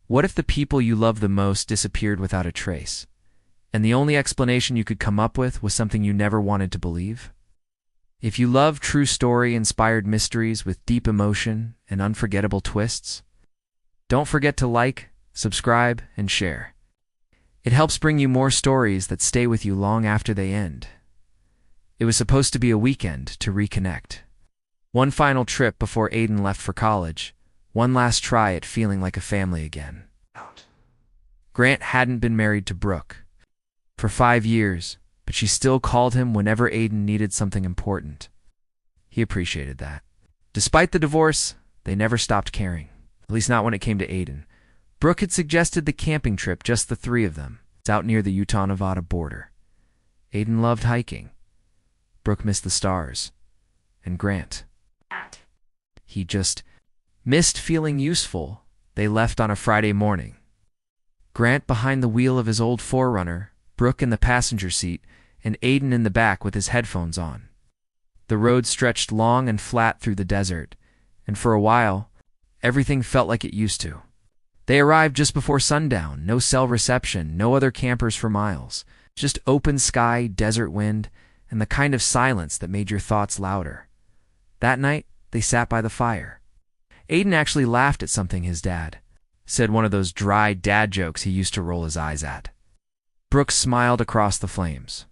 What if the people you love the most disappeared without a trace, and the only explanation you could come up with was something you never wanted to believe? If you love true story-inspired mysteries with deep emotion and unforgettable twists, don't forget to like, subscribe, and share. It helps bring you more stories that stay with you long after they end. It was supposed to be a weekend to reconnect. One final trip before Aiden left for college. One last try at feeling like a family again. Grant hadn't been married to Brooke for 5 years, but she still called him whenever Aiden needed something important. He appreciated that. Despite the divorce, they never stopped caring, at least not when it came to Aiden. Brooke had suggested the camping trip, just the three of them. It's out near the Utah-Nevada border. Aiden loved hiking. Brooke missed the stars. And Grant, he just missed feeling useful. They left on a Friday morning. Grant behind the wheel of his old 4Runner, Brooke in the passenger seat, and Aiden in the back with his headphones on. The road stretched long and flat through the desert, and for a while, everything felt like it used to. They arrived just before sundown, no cell reception, no other campers for miles, just open sky, desert wind, and the kind of silence that made your thoughts louder. That night, they sat by the fire. Aiden actually laughed at something his dad said, one of those dry dad jokes he used to roll his eyes at. Brooke smiled across the flames.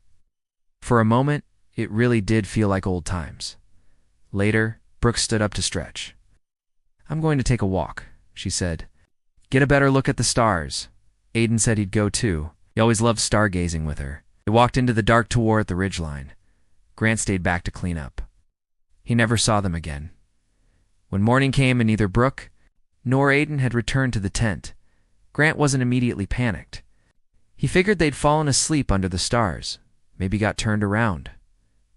For a moment, it really did feel like old times. Later, Brooke stood up to stretch. "I'm going to take a walk," she said. "Get a better look at the stars." Aiden said he'd go too. He always loved stargazing with her. They walked into the dark toward the ridgeline. Grant stayed back to clean up. He never saw them again. When morning came and neither Brooke nor Aiden had returned to the tent, Grant wasn't immediately panicked. He figured they'd fallen asleep under the stars, maybe got turned around.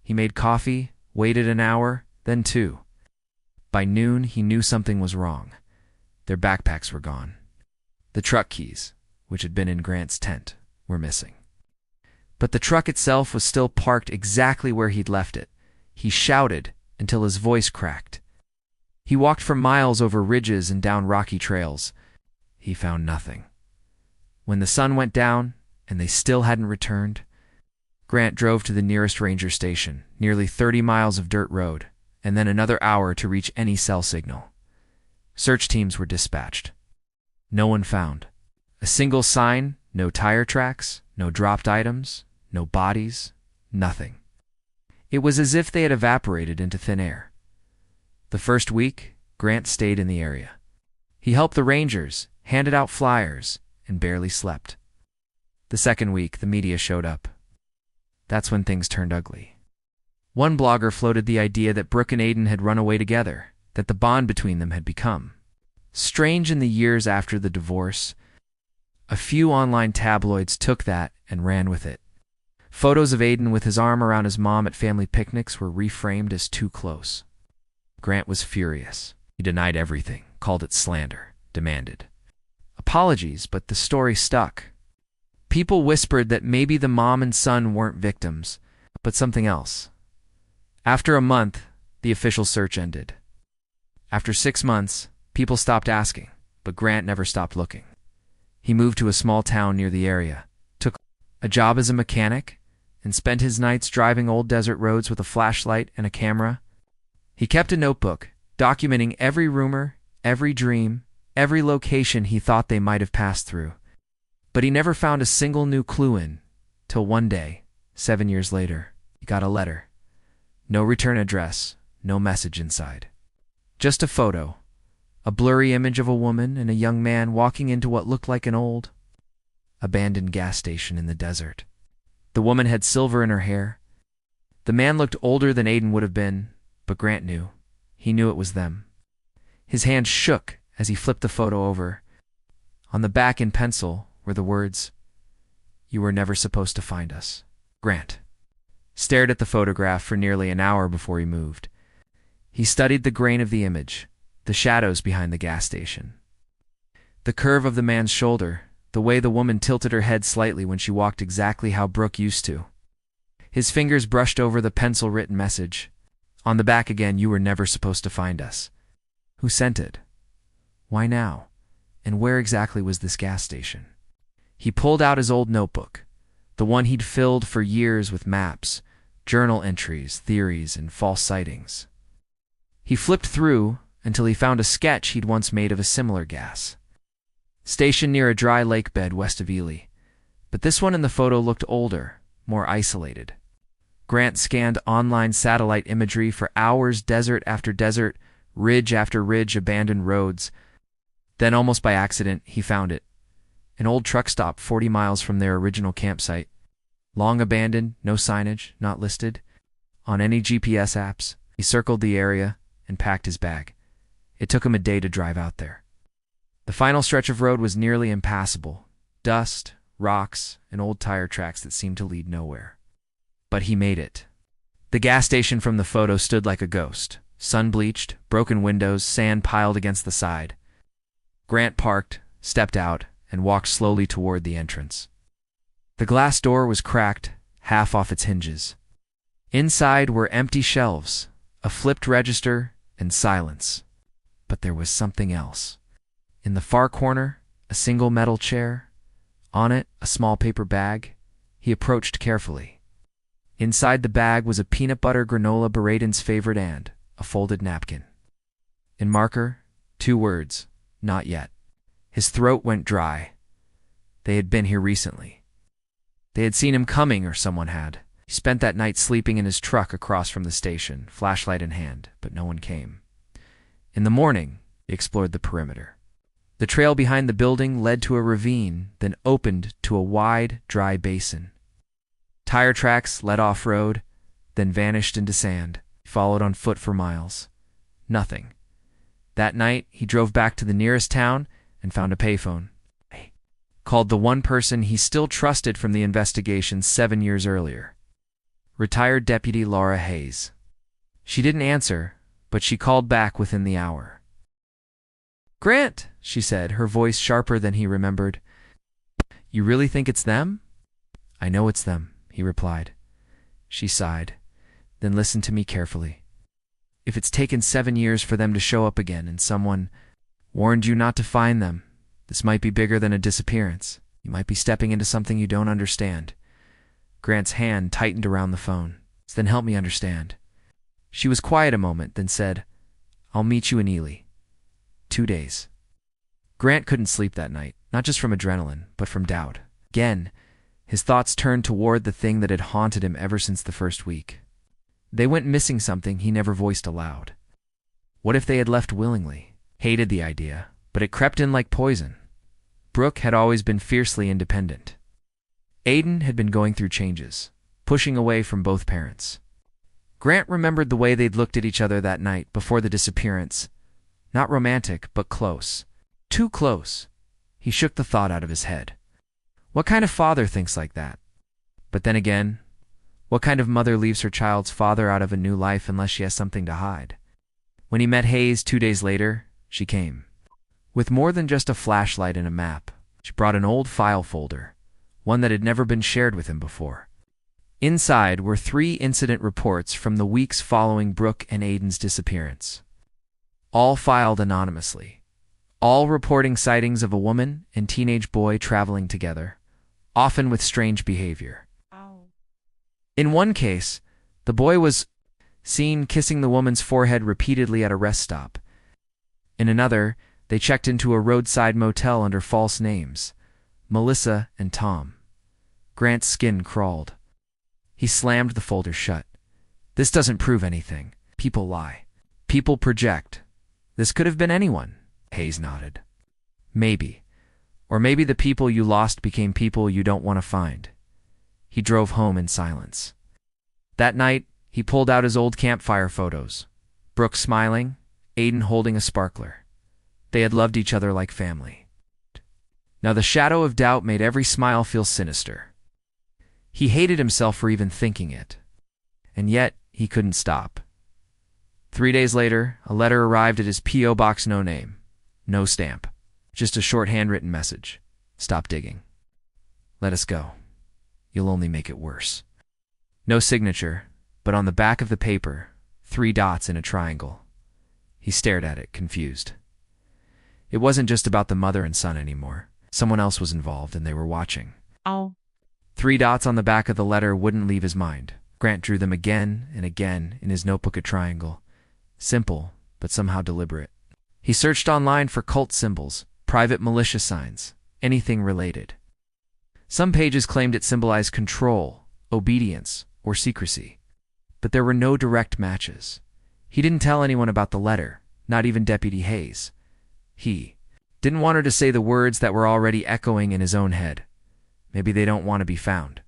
He made coffee, waited an hour, then 2. By noon, he knew something was wrong. Their backpacks were gone. The truck keys, which had been in Grant's tent, were missing. But the truck itself was still parked exactly where he'd left it. He shouted until his voice cracked. He walked for miles over ridges and down rocky trails. He found nothing. When the sun went down and they still hadn't returned, Grant drove to the nearest ranger station, nearly 30 miles of dirt road, and then another hour to reach any cell signal. Search teams were dispatched. No one found. A single sign, no tire tracks, no dropped items, no bodies, nothing. It was as if they had evaporated into thin air. The first week, Grant stayed in the area. He helped the rangers, handed out flyers, and barely slept. The second week, the media showed up. That's when things turned ugly. One blogger floated the idea that Brooke and Aiden had run away together, that the bond between them had become strange in the years after the divorce. A few online tabloids took that and ran with it. Photos of Aiden with his arm around his mom at family picnics were reframed as too close. Grant was furious. He denied everything, called it slander, demanded apologies, but the story stuck. People whispered that maybe the mom and son weren't victims, but something else. After a month, the official search ended. After 6 months, people stopped asking, but Grant never stopped looking. He moved to a small town near the area, took a job as a mechanic, and spent his nights driving old desert roads with a flashlight and a camera. He kept a notebook, documenting every rumor, every dream, every location he thought they might have passed through. But he never found a single new clue in, till one day, 7 years later, he got a letter. No return address, no message inside. Just a photo, a blurry image of a woman and a young man walking into what looked like an old, abandoned gas station in the desert. The woman had silver in her hair. The man looked older than Aiden would have been, but Grant knew. He knew it was them. His hand shook as he flipped the photo over. On the back in pencil were the words, "You were never supposed to find us." Grant stared at the photograph for nearly an hour before he moved. He studied the grain of the image, the shadows behind the gas station, the curve of the man's shoulder, the way the woman tilted her head slightly when she walked exactly how Brooke used to. His fingers brushed over the pencil-written message. On the back again, "You were never supposed to find us." Who sent it? Why now? And where exactly was this gas station? He pulled out his old notebook, the one he'd filled for years with maps, journal entries, theories, and false sightings. He flipped through until he found a sketch he'd once made of a similar gas station near a dry lake bed west of Ely. But this one in the photo looked older, more isolated. Grant scanned online satellite imagery for hours, desert after desert, ridge after ridge, abandoned roads. Then, almost by accident, he found it. An old truck stop 40 miles from their original campsite. Long abandoned, no signage, not listed on any GPS apps. He circled the area and packed his bag. It took him a day to drive out there. The final stretch of road was nearly impassable. Dust, rocks, and old tire tracks that seemed to lead nowhere. But he made it. The gas station from the photo stood like a ghost. Sun-bleached, broken windows, sand piled against the side. Grant parked, stepped out, and walked slowly toward the entrance. The glass door was cracked, half off its hinges. Inside were empty shelves, a flipped register, and silence. But there was something else. In the far corner, a single metal chair. On it, a small paper bag. He approached carefully. Inside the bag was a peanut butter granola Braden's favorite and a folded napkin. In marker, 2 words, "Not yet." His throat went dry. They had been here recently. They had seen him coming, or someone had. He spent that night sleeping in his truck across from the station, flashlight in hand, but no one came. In the morning, he explored the perimeter. The trail behind the building led to a ravine, then opened to a wide, dry basin. Tire tracks led off-road, then vanished into sand. He followed on foot for miles. Nothing. That night, he drove back to the nearest town and found a payphone. Called the one person he still trusted from the investigation 7 years earlier. Retired Deputy Laura Hayes. She didn't answer, but she called back within the hour. "Grant," she said, her voice sharper than he remembered. "You really think it's them?" "I know it's them," he replied. She sighed, then listened to me carefully. "If it's taken 7 years for them to show up again and someone warned you not to find them, this might be bigger than a disappearance. You might be stepping into something you don't understand." Grant's hand tightened around the phone. "Then help me understand." She was quiet a moment, then said, "I'll meet you in Ely. 2 days." Grant couldn't sleep that night, not just from adrenaline, but from doubt. Again, his thoughts turned toward the thing that had haunted him ever since the first week. They went missing something he never voiced aloud. What if they had left willingly? Hated the idea, but it crept in like poison. Brooke had always been fiercely independent. Aiden had been going through changes, pushing away from both parents. Grant remembered the way they'd looked at each other that night before the disappearance. Not romantic, but close. Too close. He shook the thought out of his head. What kind of father thinks like that? But then again, what kind of mother leaves her child's father out of a new life unless she has something to hide? When he met Hayes 2 days later, she came. With more than just a flashlight and a map, she brought an old file folder, one that had never been shared with him before. Inside were 3 incident reports from the weeks following Brooke and Aiden's disappearance. All filed anonymously. All reporting sightings of a woman and teenage boy traveling together, often with strange behavior. In one case, the boy was seen kissing the woman's forehead repeatedly at a rest stop. In another, they checked into a roadside motel under false names, Melissa and Tom. Grant's skin crawled. He slammed the folder shut. This doesn't prove anything. People lie. People project. This could have been anyone. Hayes nodded. Maybe. Or maybe the people you lost became people you don't want to find. He drove home in silence. That night, he pulled out his old campfire photos. Brooke smiling, Aiden holding a sparkler. They had loved each other like family. Now the shadow of doubt made every smile feel sinister. He hated himself for even thinking it. And yet, he couldn't stop. 3 days later, a letter arrived at his P.O. box, no name, no stamp, just a short handwritten message. Stop digging. Let us go. You'll only make it worse. No signature, but on the back of the paper, 3 dots in a triangle. He stared at it, confused. It wasn't just about the mother and son anymore. Someone else was involved, and they were watching. Oh. 3 dots on the back of the letter wouldn't leave his mind. Grant drew them again and again in his notebook, a triangle. Simple, but somehow deliberate. He searched online for cult symbols, private militia signs, anything related. Some pages claimed it symbolized control, obedience, or secrecy. But there were no direct matches. He didn't tell anyone about the letter, not even Deputy Hayes. He didn't want her to say the words that were already echoing in his own head. Maybe they don't want to be found.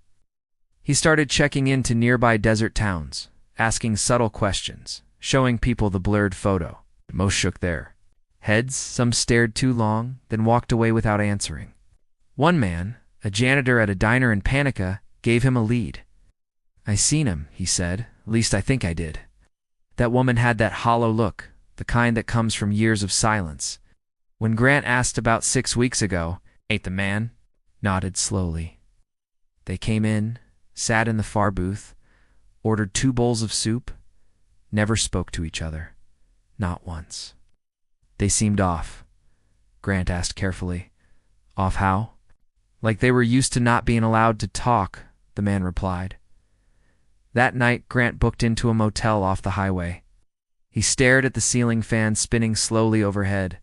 He started checking into nearby desert towns, asking subtle questions, showing people the blurred photo. Most shook their heads, some stared too long, then walked away without answering. One man, a janitor at a diner in Panica, gave him a lead. "I seen him," he said. "At least I think I did." That woman had that hollow look, the kind that comes from years of silence. When Grant asked about 6 weeks ago, "Ain't the man?" nodded slowly. They came in, sat in the far booth, ordered 2 bowls of soup, never spoke to each other. Not once. They seemed off. Grant asked carefully. "Off how?" "Like they were used to not being allowed to talk," the man replied. That night, Grant booked into a motel off the highway. He stared at the ceiling fan spinning slowly overhead.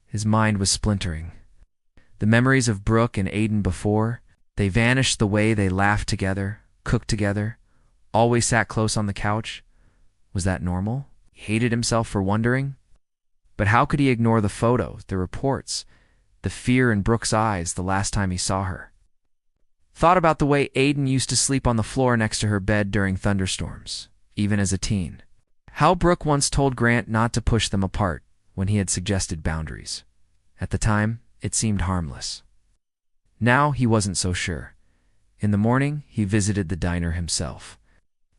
His mind was splintering. The memories of Brooke and Aiden before, they vanished the way they laughed together, cooked together, always sat close on the couch. Was that normal? He hated himself for wondering. But how could he ignore the photos, the reports, the fear in Brooke's eyes the last time he saw her? Thought about the way Aiden used to sleep on the floor next to her bed during thunderstorms, even as a teen. How Brooke once told Grant not to push them apart when he had suggested boundaries. At the time, it seemed harmless. Now he wasn't so sure. In the morning, he visited the diner himself.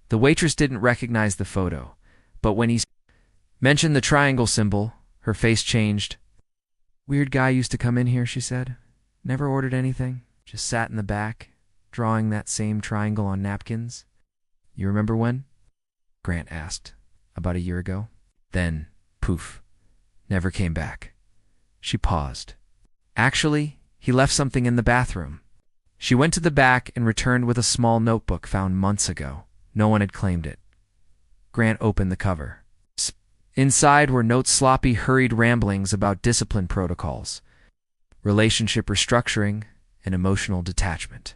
The waitress didn't recognize the photo, but when he mentioned the triangle symbol, her face changed. "Weird guy used to come in here," she said. "Never ordered anything, just sat in the back, drawing that same triangle on napkins." "You remember when?" Grant asked. "About a year ago." Then, poof, never came back. She paused. "Actually, he left something in the bathroom." She went to the back and returned with a small notebook found months ago. No one had claimed it. Grant opened the cover. Inside were notes, sloppy, hurried ramblings about discipline protocols, relationship restructuring, and emotional detachment.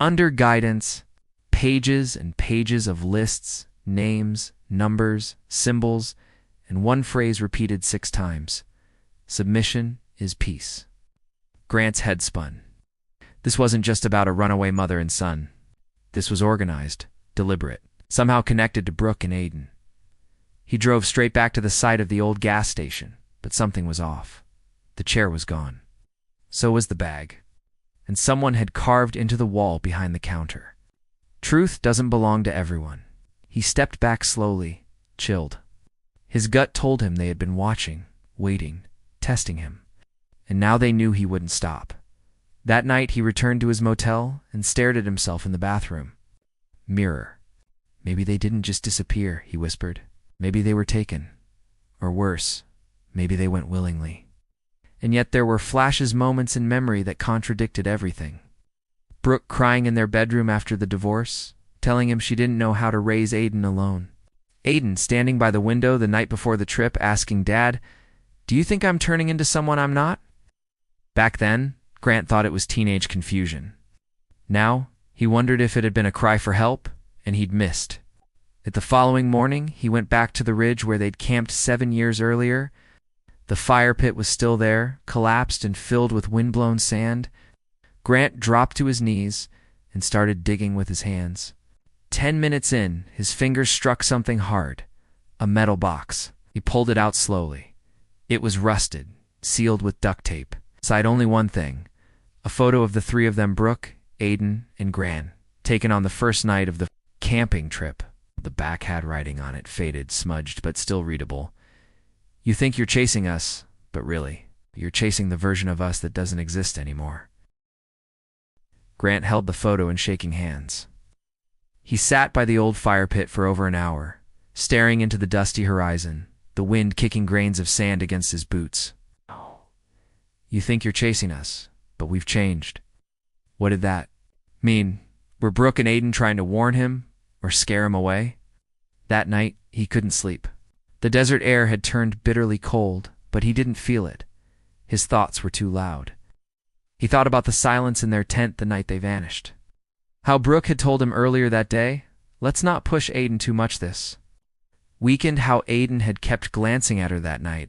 Under guidance, pages and pages of lists, names, numbers, symbols, and one phrase repeated 6 times. "Submission is peace." Grant's head spun. This wasn't just about a runaway mother and son. This was organized, deliberate, somehow connected to Brooke and Aiden. He drove straight back to the site of the old gas station, but something was off. The chair was gone. So was the bag. And someone had carved into the wall behind the counter. Truth doesn't belong to everyone. He stepped back slowly, chilled. His gut told him they had been watching, waiting, testing him. And now they knew he wouldn't stop. That night he returned to his motel and stared at himself in the bathroom. Mirror. "Maybe they didn't just disappear," he whispered. "Maybe they were taken. Or worse, maybe they went willingly." And yet there were flashes, moments in memory that contradicted everything. Brooke crying in their bedroom after the divorce, telling him she didn't know how to raise Aiden alone. Aiden standing by the window the night before the trip asking, "Dad, do you think I'm turning into someone I'm not?" Back then, Grant thought it was teenage confusion. Now, he wondered if it had been a cry for help, and he'd missed. At the following morning, he went back to the ridge where they'd camped 7 years earlier. The fire pit was still there, collapsed and filled with windblown sand. Grant dropped to his knees and started digging with his hands. 10 minutes in, his fingers struck something hard, a metal box. He pulled it out slowly. It was rusted, sealed with duct tape. Inside only one thing, a photo of the 3 of them, Brooke, Aiden, and Grant, taken on the first night of the camping trip. The back had writing on it, faded, smudged, but still readable. "You think you're chasing us, but really, you're chasing the version of us that doesn't exist anymore." Grant held the photo in shaking hands. He sat by the old fire pit for over an hour, staring into the dusty horizon, the wind kicking grains of sand against his boots. You think you're chasing us, but we've changed. What did that mean? Were Brooke and Aiden trying to warn him or scare him away? That night, he couldn't sleep. The desert air had turned bitterly cold, but he didn't feel it. His thoughts were too loud. He thought about the silence in their tent the night they vanished. How Brooke had told him earlier that day, "Let's not push Aiden too much this." Weakened how Aiden had kept glancing at her that night,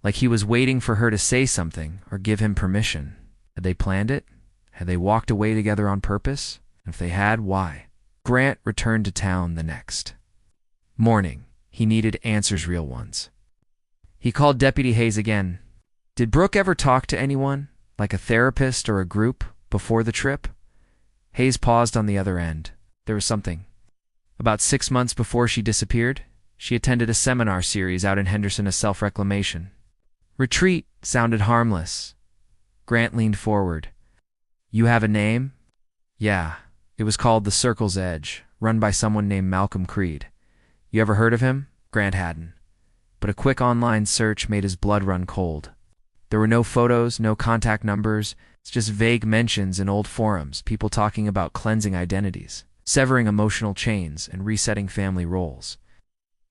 like he was waiting for her to say something or give him permission. Had they planned it? Had they walked away together on purpose? If they had, why? Grant returned to town the next morning. He needed answers, real ones. He called Deputy Hayes again. Did Brooke ever talk to anyone, like a therapist or a group, before the trip? Hayes paused on the other end. There was something. About 6 months before she disappeared, she attended a seminar series out in Henderson, a self-reclamation. Retreat sounded harmless. Grant leaned forward. You have a name? Yeah, it was called The Circle's Edge, run by someone named Malcolm Creed. You ever heard of him? Grant hadn't. But a quick online search made his blood run cold. There were no photos, no contact numbers, it's just vague mentions in old forums, people talking about cleansing identities, severing emotional chains, and resetting family roles.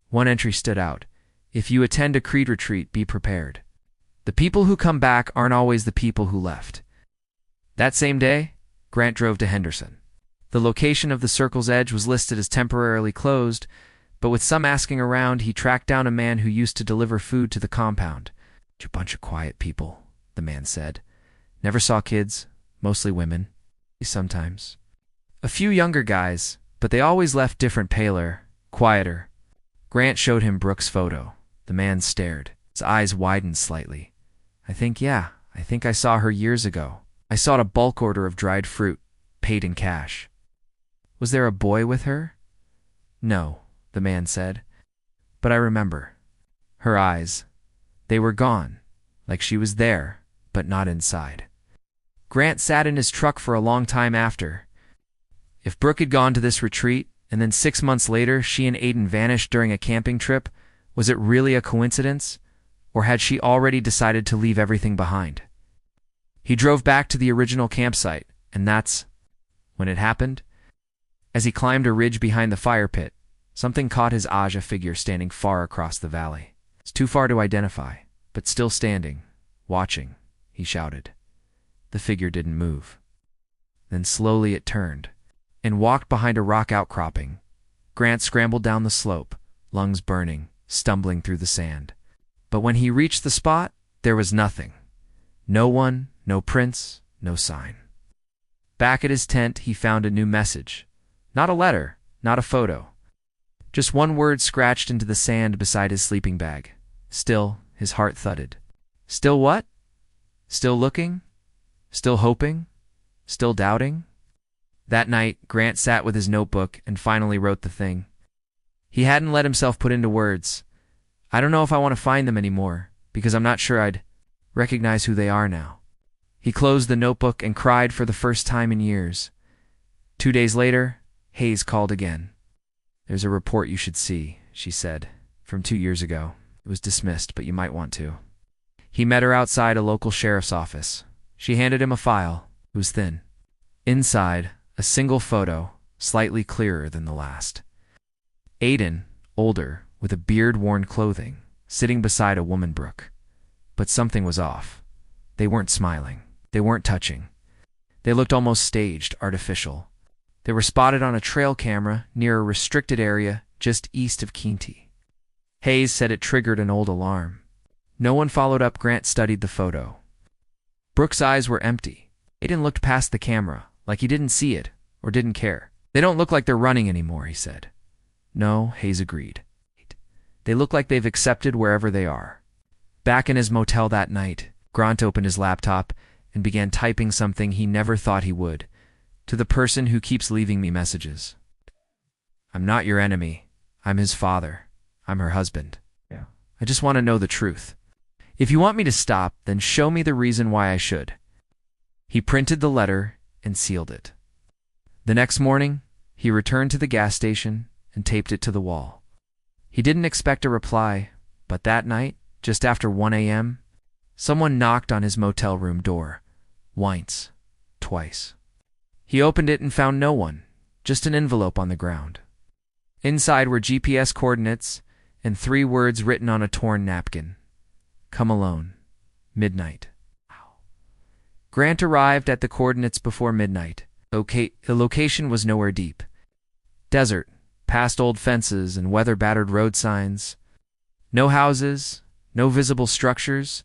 One entry stood out. If you attend a Creed retreat, be prepared. The people who come back aren't always the people who left. That same day, Grant drove to Henderson. The location of the Circle's Edge was listed as temporarily closed, but with some asking around, he tracked down a man who used to deliver food to the compound. "A bunch of quiet people," the man said. "Never saw kids, mostly women. Sometimes a few younger guys, but they always left different, paler, quieter." Grant showed him Brooke's photo. The man stared. His eyes widened slightly. I think I saw her years ago. I saw a bulk order of dried fruit, paid in cash." "Was there a boy with her?" "No," the man said. "But I remember. Her eyes. They were gone, like she was there, but not inside." Grant sat in his truck for a long time after. If Brooke had gone to this retreat, and then 6 months later she and Aiden vanished during a camping trip, was it really a coincidence? Or had she already decided to leave everything behind? He drove back to the original campsite, and that's when it happened. As he climbed a ridge behind the fire pit, something caught his eye, a figure standing far across the valley. It's too far to identify, but still standing, watching, he shouted. The figure didn't move. Then slowly it turned and walked behind a rock outcropping. Grant scrambled down the slope, lungs burning, stumbling through the sand. But when he reached the spot, there was nothing. No one, no prints, no sign. Back at his tent, he found a new message. Not a letter, not a photo. Just one word scratched into the sand beside his sleeping bag. Still, his heart thudded. Still what? Still looking? Still hoping? Still doubting? That night, Grant sat with his notebook and finally wrote the thing. He hadn't let himself put into words. I don't know if I want to find them anymore, because I'm not sure I'd recognize who they are now. He closed the notebook and cried for the first time in years. 2 days later, Hayes called again. There's a report you should see, she said, from 2 years ago. It was dismissed, but you might want to. He met her outside a local sheriff's office. She handed him a file. It was thin. Inside, a single photo, slightly clearer than the last. Aiden, older, with a beard-worn clothing, sitting beside a woman, Brooke. But something was off. They weren't smiling. They weren't touching. They looked almost staged, artificial. They were spotted on a trail camera near a restricted area just east of Keentee. Hayes said it triggered an old alarm. No one followed up. Grant studied the photo. Brooke's eyes were empty. Aiden looked past the camera, like he didn't see it or didn't care. They don't look like they're running anymore, he said. No, Hayes agreed. They look like they've accepted wherever they are. Back in his motel that night, Grant opened his laptop and began typing something he never thought he would. To the person who keeps leaving me messages. I'm not your enemy. I'm his father. I'm her husband. Yeah. I just want to know the truth. If you want me to stop, then show me the reason why I should. He printed the letter and sealed it. The next morning, he returned to the gas station and taped it to the wall. He didn't expect a reply, But that night, just after 1 a.m., someone knocked on his motel room door. Once. Twice. He opened it and found no one, just an envelope on the ground. Inside were GPS coordinates and 3 words written on a torn napkin. Come alone. Midnight. Grant arrived at the coordinates before midnight. The location was nowhere deep. Desert, past old fences and weather-battered road signs. No houses, no visible structures,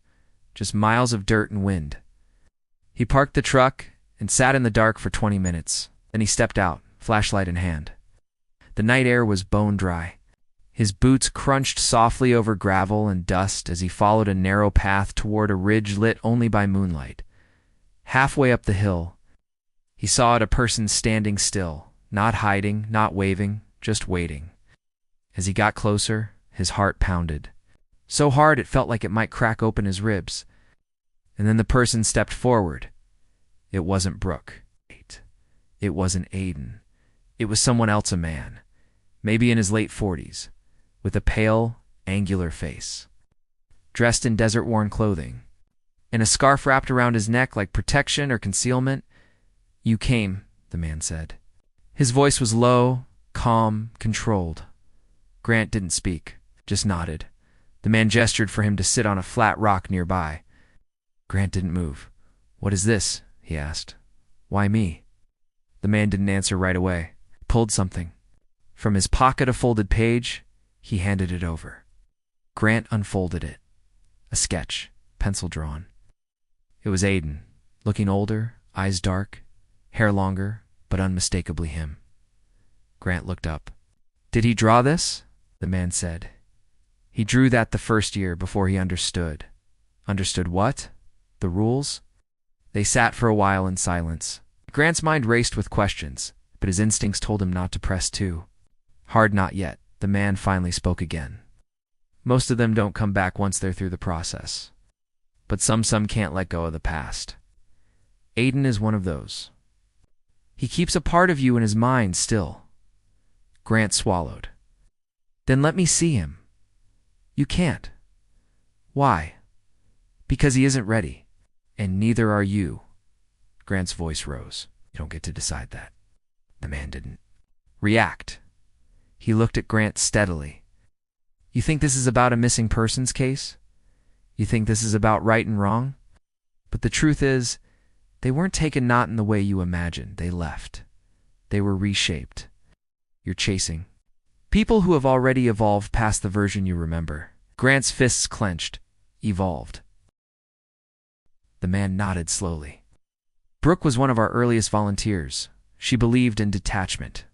just miles of dirt and wind. He parked the truck and sat in the dark for 20 minutes. Then he stepped out, flashlight in hand. The night air was bone dry. His boots crunched softly over gravel and dust as he followed a narrow path toward a ridge lit only by moonlight. Halfway up the hill, he saw a person standing still, not hiding, not waving, just waiting. As he got closer, his heart pounded. So hard it felt like it might crack open his ribs. And then the person stepped forward. It wasn't Brooke. It wasn't Aiden. It was someone else, a man, maybe in his late 40s, with a pale, angular face, dressed in desert-worn clothing, and a scarf wrapped around his neck like protection or concealment. You came, the man said. His voice was low, calm, controlled. Grant didn't speak, just nodded. The man gestured for him to sit on a flat rock nearby. Grant didn't move. What is this? He asked. Why me? The man didn't answer right away. He pulled something. From his pocket a folded page, he handed it over. Grant unfolded it. A sketch, pencil drawn. It was Aiden, looking older, eyes dark, hair longer, but unmistakably him. Grant looked up. Did he draw this? The man said. He drew that the first year before he understood. Understood what? The rules? They sat for a while in silence. Grant's mind raced with questions, but his instincts told him not to press too hard. Not yet. The man finally spoke again. Most of them don't come back once they're through the process. But some can't let go of the past. Aiden is one of those. He keeps a part of you in his mind still. Grant swallowed. Then let me see him. You can't. Why? Because he isn't ready. And neither are you. Grant's voice rose. You don't get to decide that. The man didn't react. He looked at Grant steadily. You think this is about a missing persons case? You think this is about right and wrong? But the truth is, they weren't taken not in the way you imagined. They left. They were reshaped. You're chasing people who have already evolved past the version you remember. Grant's fists clenched. Evolved. The man nodded slowly. Brooke was one of our earliest volunteers. She believed in detachment.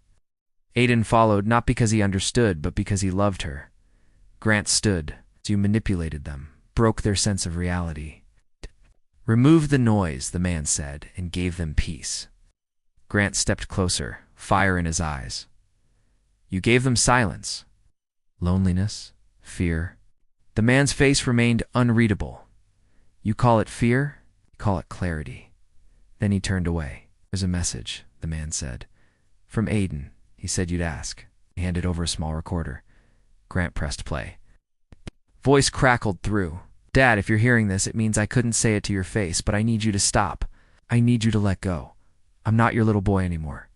Aiden followed not because he understood, but because he loved her. Grant stood. You manipulated them, broke their sense of reality. Remove the noise, the man said, and gave them peace. Grant stepped closer, fire in his eyes. You gave them silence. Loneliness, fear. The man's face remained unreadable. You call it fear, you call it clarity. Then he turned away. There's a message, the man said. From Aiden. He said you'd ask. He handed over a small recorder. Grant pressed play. Voice crackled through. Dad, if you're hearing this, it means I couldn't say it to your face, but I need you to stop. I need you to let go. I'm not your little boy anymore.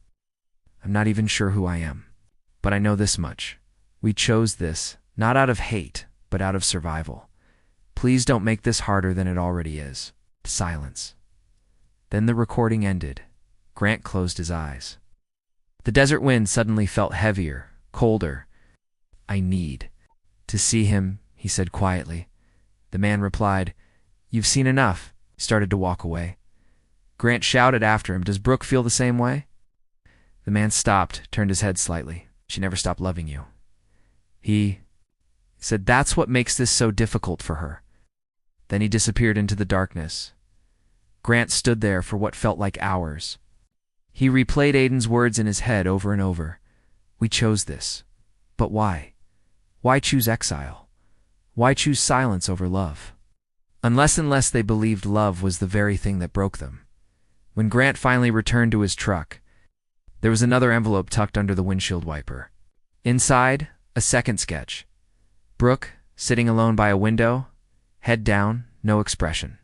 I'm not even sure who I am. But I know this much. We chose this, not out of hate, but out of survival. Please don't make this harder than it already is. Silence. Then the recording ended. Grant closed his eyes. The desert wind suddenly felt heavier, colder. I need to see him, he said quietly. The man replied, You've seen enough. He started to walk away. Grant shouted after him, Does Brooke feel the same way? The man stopped, turned his head slightly. She never stopped loving you. He said, That's what makes this so difficult for her. Then he disappeared into the darkness. Grant stood there for what felt like hours. He replayed Aiden's words in his head over and over. We chose this. But why? Why choose exile? Why choose silence over love? Unless they believed love was the very thing that broke them. When Grant finally returned to his truck, there was another envelope tucked under the windshield wiper. Inside, a second sketch. Brooke, sitting alone by a window, head down, no expression.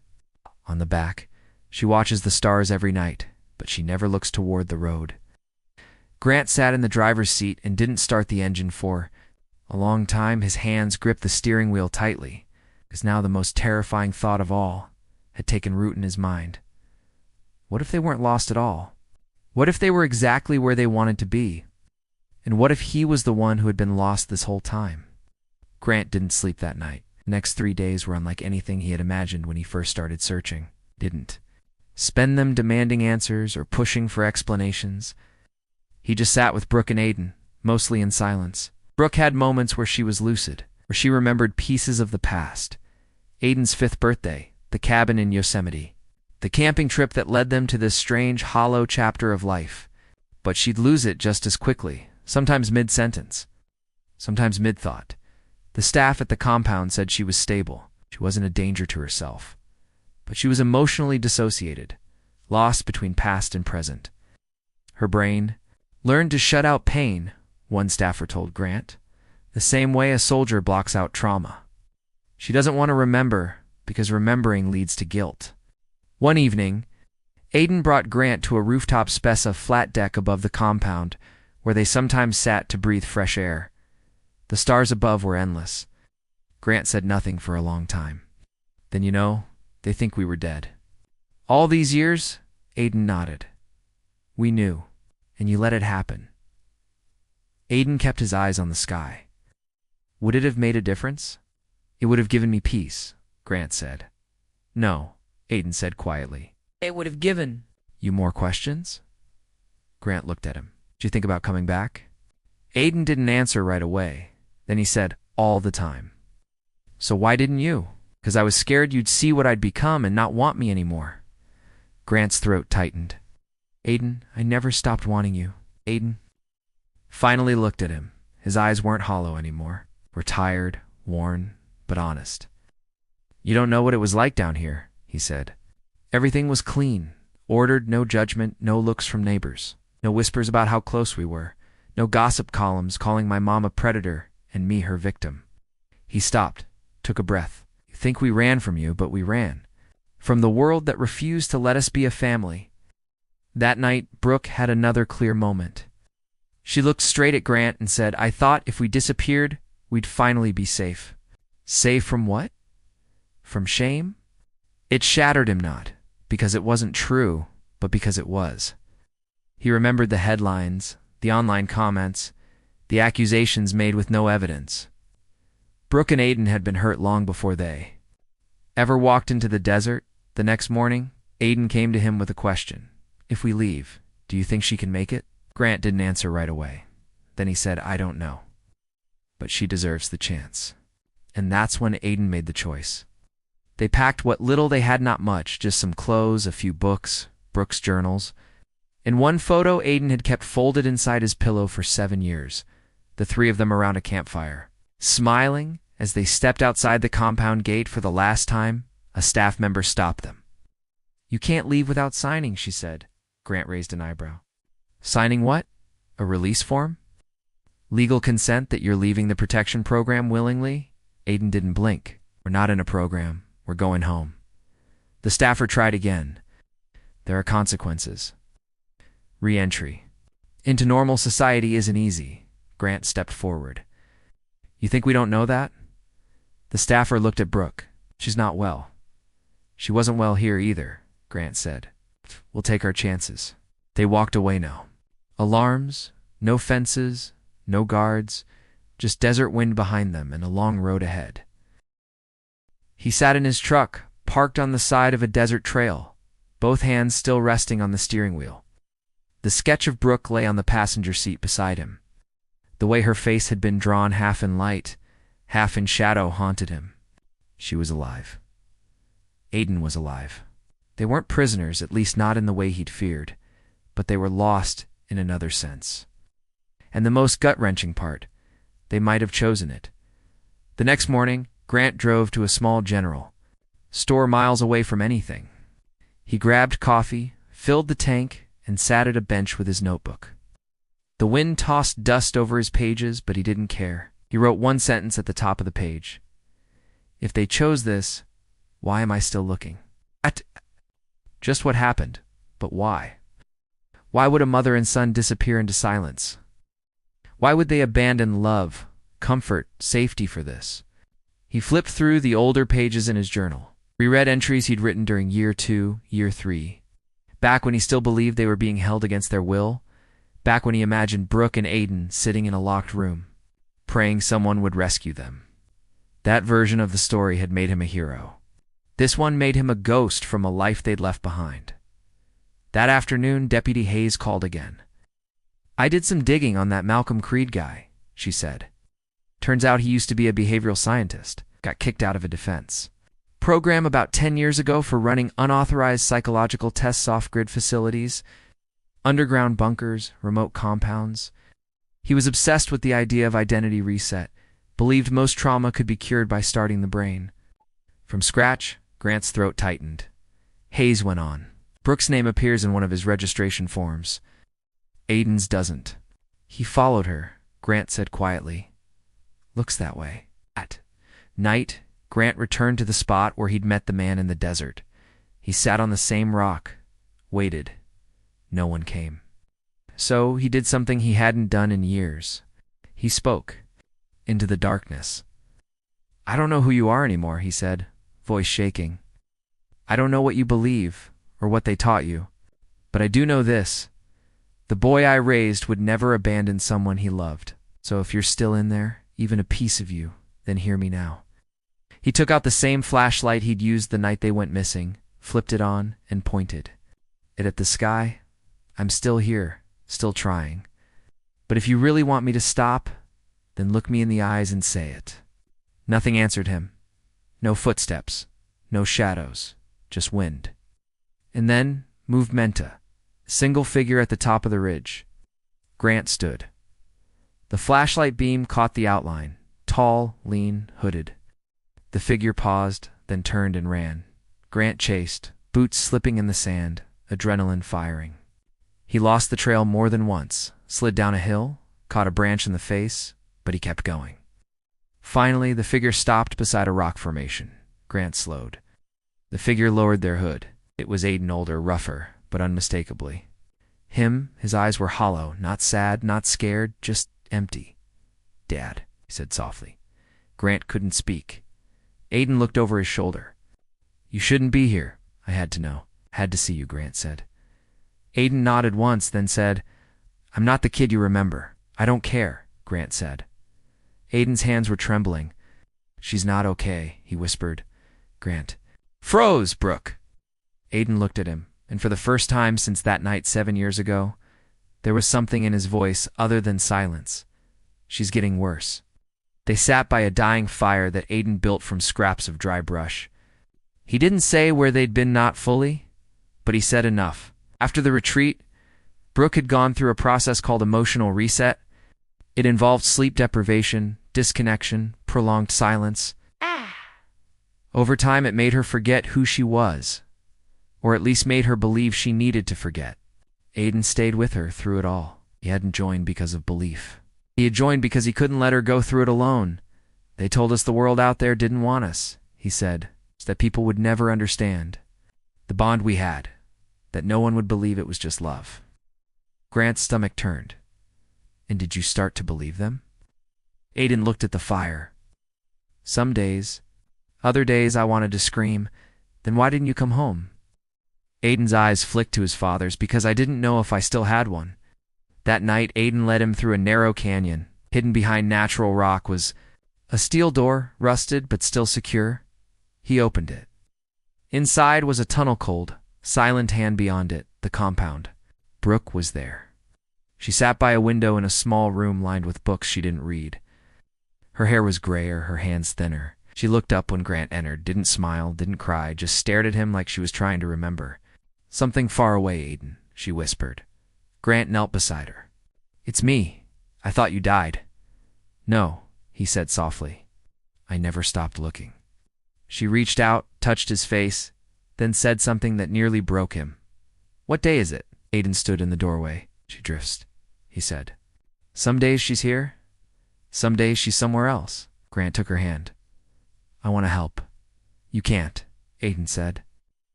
On the back, she watches the stars every night, but she never looks toward the road. Grant sat in the driver's seat and didn't start the engine for a long time. His hands gripped the steering wheel tightly, because now the most terrifying thought of all had taken root in his mind. What if they weren't lost at all? What if they were exactly where they wanted to be? And what if he was the one who had been lost this whole time? Grant didn't sleep that night. The next 3 days were unlike anything he had imagined when he first started searching. Didn't spend them demanding answers or pushing for explanations. He just sat with Brooke and Aiden, mostly in silence. Brooke had moments where she was lucid, where she remembered pieces of the past. Aiden's 5th birthday, the cabin in Yosemite, the camping trip that led them to this strange, hollow chapter of life. But she'd lose it just as quickly, sometimes mid-sentence, sometimes mid-thought. The staff at the compound said she was stable. She wasn't a danger to herself. But she was emotionally dissociated, lost between past and present. Her brain learned to shut out pain, one staffer told Grant, the same way a soldier blocks out trauma. She doesn't want to remember because remembering leads to guilt. One evening, Aiden brought Grant to a rooftop Spessa flat deck above the compound where they sometimes sat to breathe fresh air. The stars above were endless. Grant said nothing for a long time. Then they think we were dead. All these years? Aiden nodded. We knew, and you let it happen. Aiden kept his eyes on the sky. Would it have made a difference? It would have given me peace, Grant said. No, Aiden said quietly. It would have given you more questions? Grant looked at him. Did you think about coming back? Aiden didn't answer right away. Then he said, all the time. So why didn't you? Because I was scared you'd see what I'd become and not want me anymore. Grant's throat tightened. Aiden, I never stopped wanting you. Aiden finally looked at him. His eyes weren't hollow anymore. Were tired, worn, but honest. You don't know what it was like down here, he said. Everything was clean, ordered, no judgment, no looks from neighbors, no whispers about how close we were, no gossip columns calling my mom a predator and me her victim. He stopped, took a breath. You think we ran from you, but we ran. From the world that refused to let us be a family. That night, Brooke had another clear moment. She looked straight at Grant and said, I thought if we disappeared, we'd finally be safe. Safe from what? From shame? It shattered him not, because it wasn't true, but because it was. He remembered the headlines, the online comments, the accusations made with no evidence. Brooke and Aiden had been hurt long before they ever walked into the desert. The next morning, Aiden came to him with a question. If we leave, do you think she can make it? Grant didn't answer right away. Then he said, I don't know. But she deserves the chance. And that's when Aiden made the choice. They packed what little they had, not much, just some clothes, a few books, Brooke's journals. In one photo, Aiden had kept folded inside his pillow for 7 years, the 3 of them around a campfire. Smiling as they stepped outside the compound gate for the last time, a staff member stopped them. You can't leave without signing, she said. Grant raised an eyebrow. Signing what? A release form? Legal consent that you're leaving the protection program willingly? Aiden didn't blink. We're not in a program. We're going home. The staffer tried again. There are consequences. Re-entry into normal society isn't easy. Grant stepped forward. You think we don't know that? The staffer looked at Brooke. She's not well. She wasn't well here either, Grant said. We'll take our chances. They walked away now. Alarms, no fences, no guards, just desert wind behind them and a long road ahead. He sat in his truck, parked on the side of a desert trail, both hands still resting on the steering wheel. The sketch of Brooke lay on the passenger seat beside him. The way her face had been drawn half in light, half in shadow haunted him. She was alive. Aiden was alive. They weren't prisoners, at least not in the way he'd feared, but they were lost in another sense. And the most gut-wrenching part, they might have chosen it. The next morning, Grant drove to a small general store miles away from anything. He grabbed coffee, filled the tank, and sat at a bench with his notebook. The wind tossed dust over his pages, but he didn't care. He wrote one sentence at the top of the page. If they chose this, why am I still looking? Just what happened, but why? Why would a mother and son disappear into silence? Why would they abandon love, comfort, safety for this? He flipped through the older pages in his journal, reread entries he'd written during year 2, year 3, back when he still believed they were being held against their will, back when he imagined Brooke and Aiden sitting in a locked room, praying someone would rescue them. That version of the story had made him a hero. This one made him a ghost from a life they'd left behind. That afternoon, Deputy Hayes called again. "I did some digging on that Malcolm Creed guy," she said. "Turns out he used to be a behavioral scientist, got kicked out of a defense program about 10 years ago for running unauthorized psychological tests off-grid facilities, underground bunkers, remote compounds. He was obsessed with the idea of identity reset, believed most trauma could be cured by starting the brain." From scratch, Grant's throat tightened. Hayes went on. "Brooke's name appears in one of his registration forms. Aiden's doesn't." "He followed her," Grant said quietly. "Looks that way." At night, Grant returned to the spot where he'd met the man in the desert. He sat on the same rock, waited. No one came. So he did something he hadn't done in years. He spoke into the darkness. "I don't know who you are anymore," he said, voice shaking. "I don't know what you believe or what they taught you, but I do know this. The boy I raised would never abandon someone he loved. So if you're still in there, even a piece of you, then hear me now." He took out the same flashlight he'd used the night they went missing, flipped it on, and pointed it at the sky. "I'm still here, still trying. But if you really want me to stop, then look me in the eyes and say it." Nothing answered him. No footsteps, no shadows, just wind. And then, movementa, a single figure at the top of the ridge. Grant stood. The flashlight beam caught the outline, tall, lean, hooded. The figure paused, then turned and ran. Grant chased, boots slipping in the sand, adrenaline firing. He lost the trail more than once, slid down a hill, caught a branch in the face, but he kept going. Finally, the figure stopped beside a rock formation. Grant slowed. The figure lowered their hood. It was Aiden, older, rougher, but unmistakably. His eyes were hollow, not sad, not scared, just empty. "Dad," he said softly. Grant couldn't speak. Aiden looked over his shoulder. "You shouldn't be here. I had to know. Had to see you," Grant said. Aiden nodded once, then said, "I'm not the kid you remember. I don't care," Grant said. Aiden's hands were trembling. "She's not okay," he whispered. Grant froze. "Brooke." Aiden looked at him, and for the first time since that night 7 years ago, there was something in his voice other than silence. "She's getting worse." They sat by a dying fire that Aiden built from scraps of dry brush. He didn't say where they'd been, not fully, but he said enough. After the retreat, Brooke had gone through a process called emotional reset. It involved sleep deprivation, disconnection, prolonged silence. Over time, it made her forget who she was, or at least made her believe she needed to forget. Aiden stayed with her through it all. He hadn't joined because of belief. He had joined because he couldn't let her go through it alone. "They told us the world out there didn't want us," he said, "so that people would never understand the bond we had, that no one would believe it was just love." Grant's stomach turned. "And did you start to believe them?" Aiden looked at the fire. "Some days. Other days I wanted to scream, 'Then why didn't you come home?'" Aiden's eyes flicked to his father's. "Because I didn't know if I still had one." That night, Aiden led him through a narrow canyon. Hidden behind natural rock was a steel door, rusted but still secure. He opened it. Inside was a tunnel cold, silent hand beyond it, the compound. Brooke was there. She sat by a window in a small room lined with books she didn't read. Her hair was grayer, her hands thinner. She looked up when Grant entered, didn't smile, didn't cry, just stared at him like she was trying to remember. "Something far away, Aiden," she whispered. Grant knelt beside her. "It's me. I thought you died." "No," he said softly. "I never stopped looking." She reached out, touched his face, then said something that nearly broke him. "What day is it?" Aiden stood in the doorway. "She drifts," he said. "Some days she's here. Some days she's somewhere else." Grant took her hand. I want to help. You can't, Aiden said.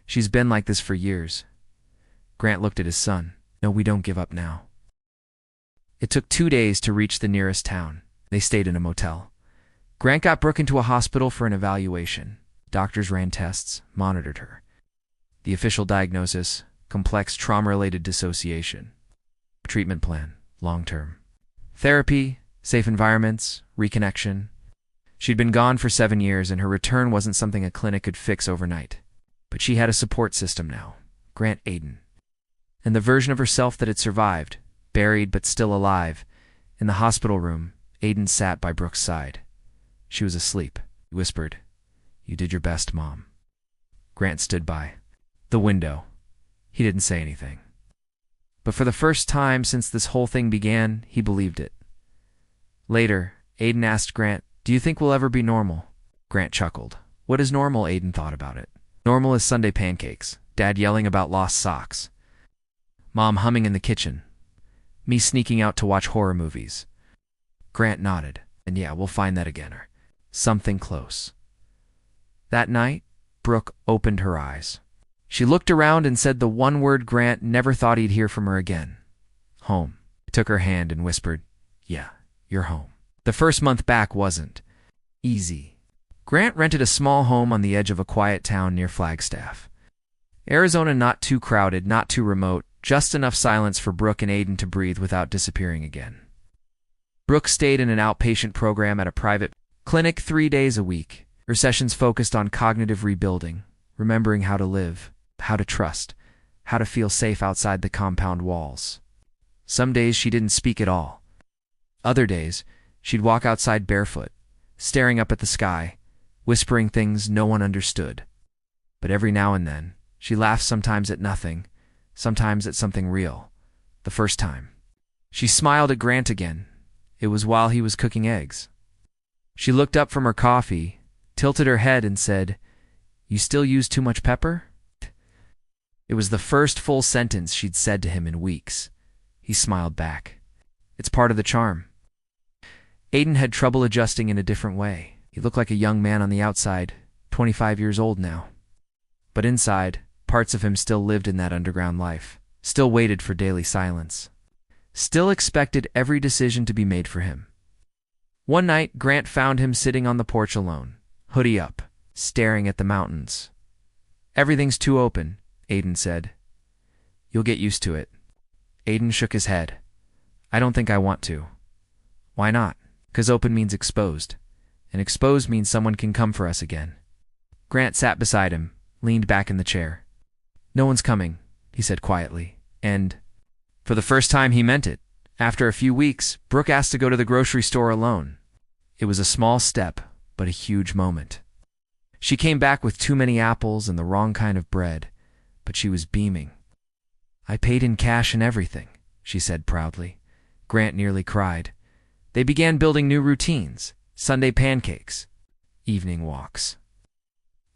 She's been like this for years. Grant looked at his son. No, we don't give up now. It took 2 days to reach the nearest town. They stayed in a motel. Grant got Brooke into a hospital for an evaluation. Doctors ran tests, monitored her. The official diagnosis: complex trauma-related dissociation. Treatment plan: long-term. Therapy, safe environments, reconnection. She'd been gone for 7 years, and her return wasn't something a clinic could fix overnight. But she had a support system now: Grant, Aiden. And the version of herself that had survived, buried but still alive. In the hospital room, Aiden sat by Brooke's side. She was asleep. He whispered, "You did your best, Mom." Grant stood by the window. He didn't say anything. But for the first time since this whole thing began, he believed it. Later, Aiden asked Grant, "Do you think we'll ever be normal?" Grant chuckled. "What is normal?" Aiden thought about it. "Normal is Sunday pancakes, Dad yelling about lost socks, Mom humming in the kitchen, me sneaking out to watch horror movies." Grant nodded. "And yeah, we'll find that again, or something close." That night, Brooke opened her eyes. She looked around and said the one word Grant never thought he'd hear from her again: home. He took her hand and whispered, "Yeah, you're home." The first month back wasn't easy. Grant rented a small home on the edge of a quiet town near Flagstaff. Arizona, not too crowded, not too remote, just enough silence for Brooke and Aiden to breathe without disappearing again. Brooke stayed in an outpatient program at a private clinic 3 days a week. Her sessions focused on cognitive rebuilding, remembering how to live, how to trust, how to feel safe outside the compound walls. Some days she didn't speak at all. Other days, she'd walk outside barefoot, staring up at the sky, whispering things no one understood. But every now and then, she laughed, sometimes at nothing, sometimes at something real. The first time, she smiled at Grant again. It was while he was cooking eggs. She looked up from her coffee, tilted her head, and said, "You still use too much pepper?" It was the first full sentence she'd said to him in weeks. He smiled back. "It's part of the charm." Aiden had trouble adjusting in a different way. He looked like a young man on the outside, 25 years old now. But inside, parts of him still lived in that underground life, still waited for daily silence, still expected every decision to be made for him. One night, Grant found him sitting on the porch alone, hoodie up, staring at the mountains. "Everything's too open," Aiden said. "You'll get used to it." Aiden shook his head. "I don't think I want to." "Why not?" "'Cause open means exposed, and exposed means someone can come for us again." Grant sat beside him, leaned back in the chair. "No one's coming," he said quietly, and for the first time he meant it. After a few weeks, Brooke asked to go to the grocery store alone. It was a small step, but a huge moment. She came back with too many apples and the wrong kind of bread, but she was beaming. "I paid in cash and everything," she said proudly. Grant nearly cried. They began building new routines: Sunday pancakes, evening walks.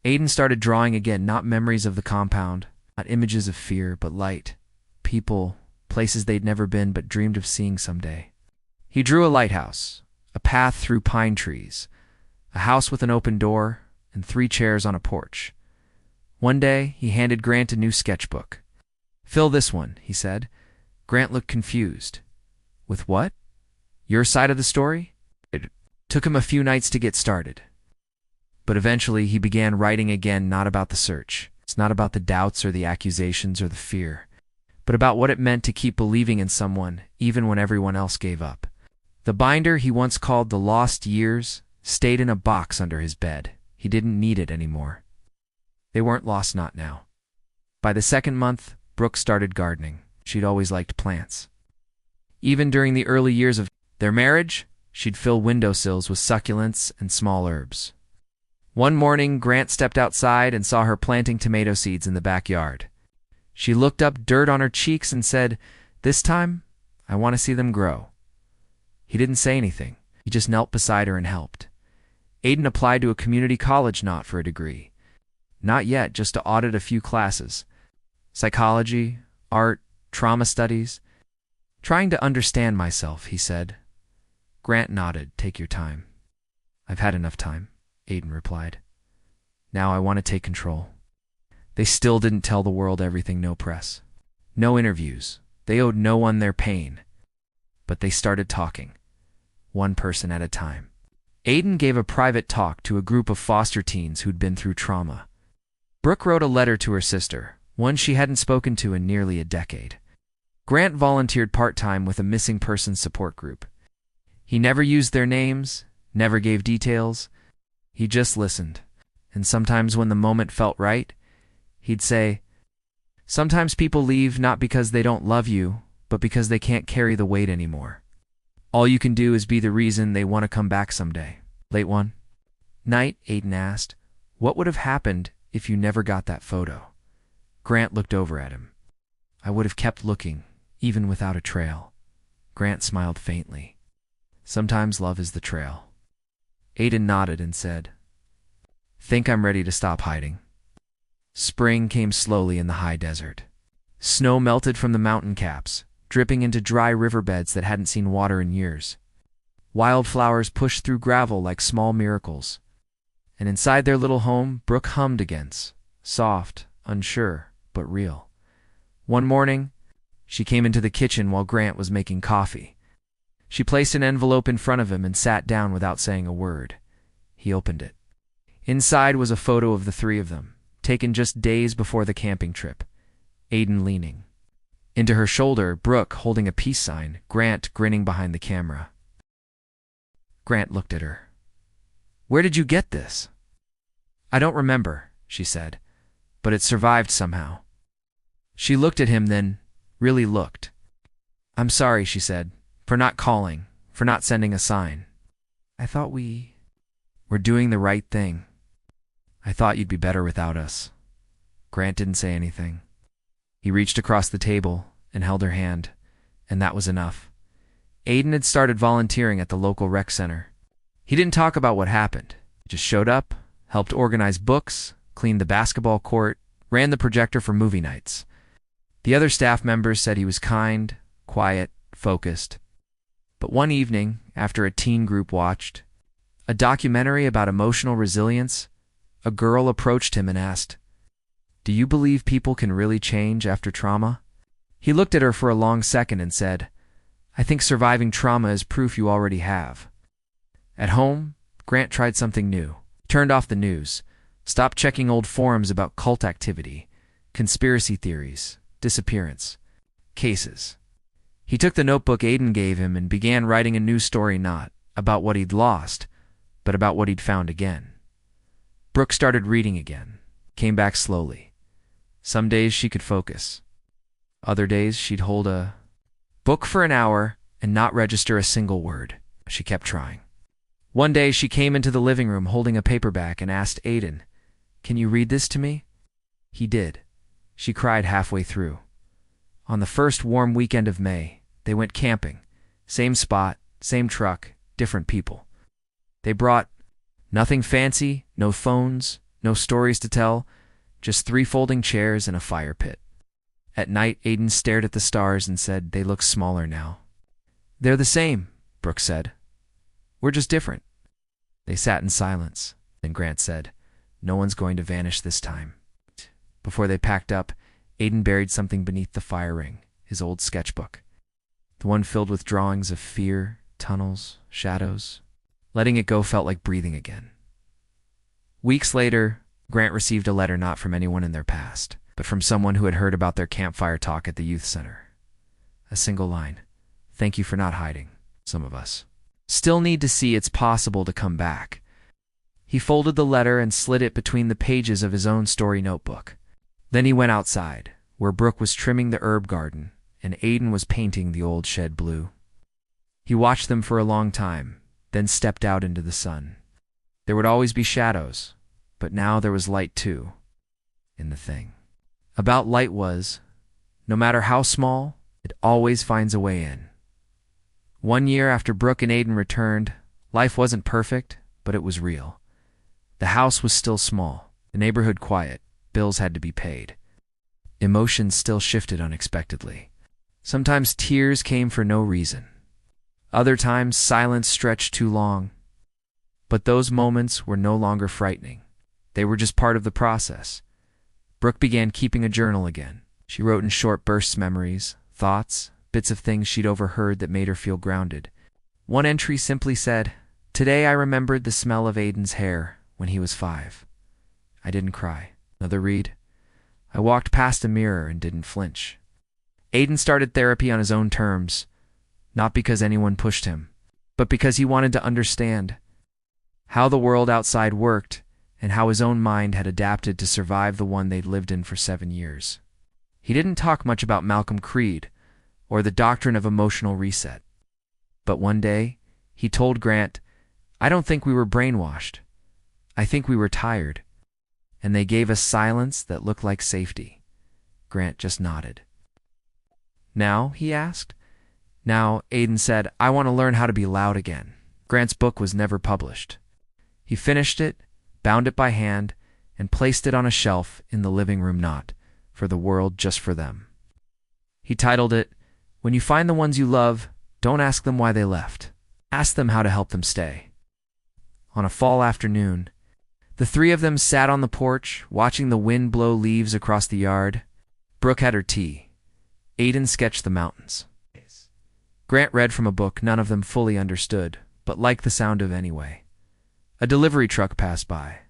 Aiden started drawing again, not memories of the compound, not images of fear, but light, people, places they'd never been but dreamed of seeing someday. He drew a lighthouse, a path through pine trees, a house with an open door, and 3 chairs on a porch. One day, he handed Grant a new sketchbook. "Fill this one," he said. Grant looked confused. "With what? Your side of the story?" It took him a few nights to get started. But eventually, he began writing again, not about the search. It's not about the doubts or the accusations or the fear, but about what it meant to keep believing in someone, even when everyone else gave up. The binder he once called The Lost Years stayed in a box under his bed. He didn't need it anymore. They weren't lost, not now. By the second month, Brooke started gardening. She'd always liked plants. Even during the early years of their marriage, she'd fill windowsills with succulents and small herbs. One morning, Grant stepped outside and saw her planting tomato seeds in the backyard. She looked up, dirt on her cheeks, and said, "This time, I want to see them grow." He didn't say anything. He just knelt beside her and helped. Aiden applied to a community college, not for a degree. Not yet, just to audit a few classes. Psychology, art, trauma studies. "Trying to understand myself," he said. Grant nodded. "Take your time." "I've had enough time." Aiden replied. Now I want to take control. They still didn't tell the world everything, no press, no interviews. They owed no one their pain. But they started talking, one person at a time. Aiden gave a private talk to a group of foster teens who'd been through trauma. Brooke wrote a letter to her sister, one she hadn't spoken to in nearly a decade. Grant volunteered part-time with a missing persons support group. He never used their names, never gave details. He just listened. And sometimes when the moment felt right, he'd say, "Sometimes people leave not because they don't love you, but because they can't carry the weight anymore. All you can do is be the reason they want to come back someday." Late one night, Aiden asked, "What would have happened if you never got that photo?" Grant looked over at him. "I would have kept looking, even without a trail." Grant smiled faintly. "Sometimes love is the trail." Aiden nodded and said, "Think I'm ready to stop hiding." Spring came slowly in the high desert. Snow melted from the mountain caps, dripping into dry riverbeds that hadn't seen water in years. Wildflowers pushed through gravel like small miracles. And inside their little home, Brooke hummed again, soft, unsure, but real. One morning, she came into the kitchen while Grant was making coffee. She placed an envelope in front of him and sat down without saying a word. He opened it. Inside was a photo of the three of them, taken just days before the camping trip. Aiden leaning into her shoulder, Brooke holding a peace sign, Grant grinning behind the camera. Grant looked at her. "Where did you get this?" "I don't remember," she said, "but it survived somehow." She looked at him, then really looked. "I'm sorry," she said, "for not calling, for not sending a sign. I thought we were doing the right thing. I thought you'd be better without us." Grant didn't say anything. He reached across the table and held her hand, and that was enough. Aiden had started volunteering at the local rec center. He didn't talk about what happened. He just showed up, helped organize books, cleaned the basketball court, ran the projector for movie nights. The other staff members said he was kind, quiet, focused. But one evening, after a teen group watched a documentary about emotional resilience, a girl approached him and asked, "Do you believe people can really change after trauma?" He looked at her for a long second and said, "I think surviving trauma is proof you already have." At home, Grant tried something new. Turned off the news, stopped checking old forums about cult activity, conspiracy theories, disappearance, cases. He took the notebook Aiden gave him and began writing a new story, not about what he'd lost, but about what he'd found again. Brooke started reading again, came back slowly. Some days she could focus. Other days she'd hold a book for an hour and not register a single word. She kept trying. One day she came into the living room holding a paperback and asked Aiden, "Can you read this to me?" He did. She cried halfway through. On the first warm weekend of May, they went camping. Same spot, same truck, different people. They brought nothing fancy, no phones, no stories to tell, just 3 folding chairs and a fire pit. At night, Aiden stared at the stars and said, "They look smaller now." "They're the same," Brooke said. "We're just different." They sat in silence. Then Grant said, "No one's going to vanish this time." Before they packed up, Aiden buried something beneath the fire ring, his old sketchbook. The one filled with drawings of fear, tunnels, shadows. Letting it go felt like breathing again. Weeks later, Grant received a letter not from anyone in their past, but from someone who had heard about their campfire talk at the youth center. A single line, "Thank you for not hiding. Some of us still need to see it's possible to come back." He folded the letter and slid it between the pages of his own story notebook. Then he went outside, where Brooke was trimming the herb garden and Aiden was painting the old shed blue. He watched them for a long time, then stepped out into the sun. There would always be shadows, but now there was light too, in the thing. About light was, no matter how small, it always finds a way in. 1 year after Brooke and Aiden returned, life wasn't perfect, but it was real. The house was still small, the neighborhood quiet, bills had to be paid. Emotions still shifted unexpectedly. Sometimes tears came for no reason. Other times silence stretched too long. But those moments were no longer frightening. They were just part of the process. Brooke began keeping a journal again. She wrote in short bursts memories, thoughts, bits of things she'd overheard that made her feel grounded. One entry simply said, "Today I remembered the smell of Aiden's hair when he was 5. I didn't cry." Another read, "I walked past a mirror and didn't flinch." Aiden started therapy on his own terms, not because anyone pushed him, but because he wanted to understand how the world outside worked and how his own mind had adapted to survive the one they'd lived in for 7 years. He didn't talk much about Malcolm Creed or the doctrine of emotional reset. But one day, he told Grant, "I don't think we were brainwashed. I think we were tired. And they gave us silence that looked like safety." Grant just nodded. "Now?" he asked. "Now," Aiden said, "I want to learn how to be loud again." Grant's book was never published. He finished it, bound it by hand, and placed it on a shelf in the living room, not for the world, just for them. He titled it, "When you find the ones you love, don't ask them why they left. Ask them how to help them stay." On a fall afternoon, the three of them sat on the porch, watching the wind blow leaves across the yard. Brooke had her tea. Aiden sketched the mountains. Grant read from a book none of them fully understood, but liked the sound of anyway. A delivery truck passed by.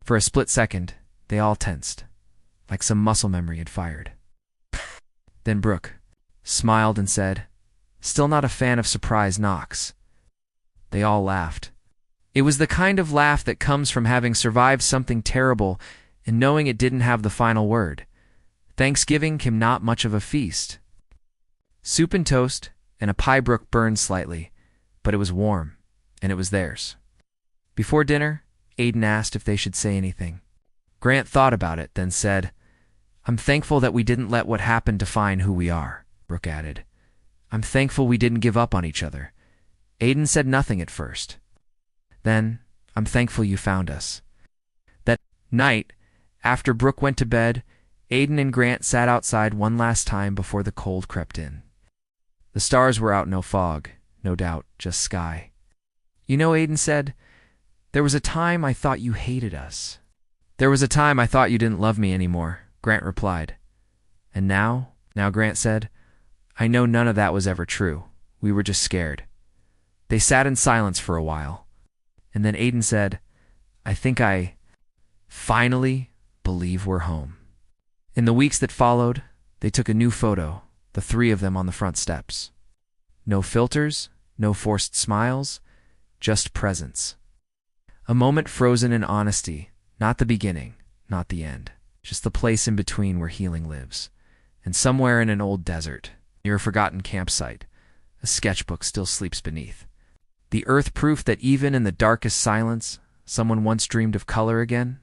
For a split second, they all tensed, like some muscle memory had fired. Then Brooke smiled and said, "Still not a fan of surprise knocks." They all laughed. It was the kind of laugh that comes from having survived something terrible and knowing it didn't have the final word. Thanksgiving came not much of a feast. Soup and toast and a pie Brooke burned slightly, but it was warm, and it was theirs. Before dinner, Aiden asked if they should say anything. Grant thought about it, then said, "I'm thankful that we didn't let what happened define who we are." Brooke added, "I'm thankful we didn't give up on each other." Aiden said nothing at first. Then, "I'm thankful you found us." That night, after Brooke went to bed, Aiden and Grant sat outside one last time before the cold crept in. The stars were out, no fog, no doubt, just sky. "You know," Aiden said, "there was a time I thought you hated us." "There was a time I thought you didn't love me anymore," Grant replied. "And now," Grant said, "I know none of that was ever true. We were just scared." They sat in silence for a while, and then Aiden said, "I think I finally believe we're home." In the weeks that followed, they took a new photo, the three of them on the front steps. No filters, no forced smiles, just presence. A moment frozen in honesty, not the beginning, not the end, just the place in between where healing lives. And somewhere in an old desert, near a forgotten campsite, a sketchbook still sleeps beneath. The earth proof that even in the darkest silence, someone once dreamed of color again.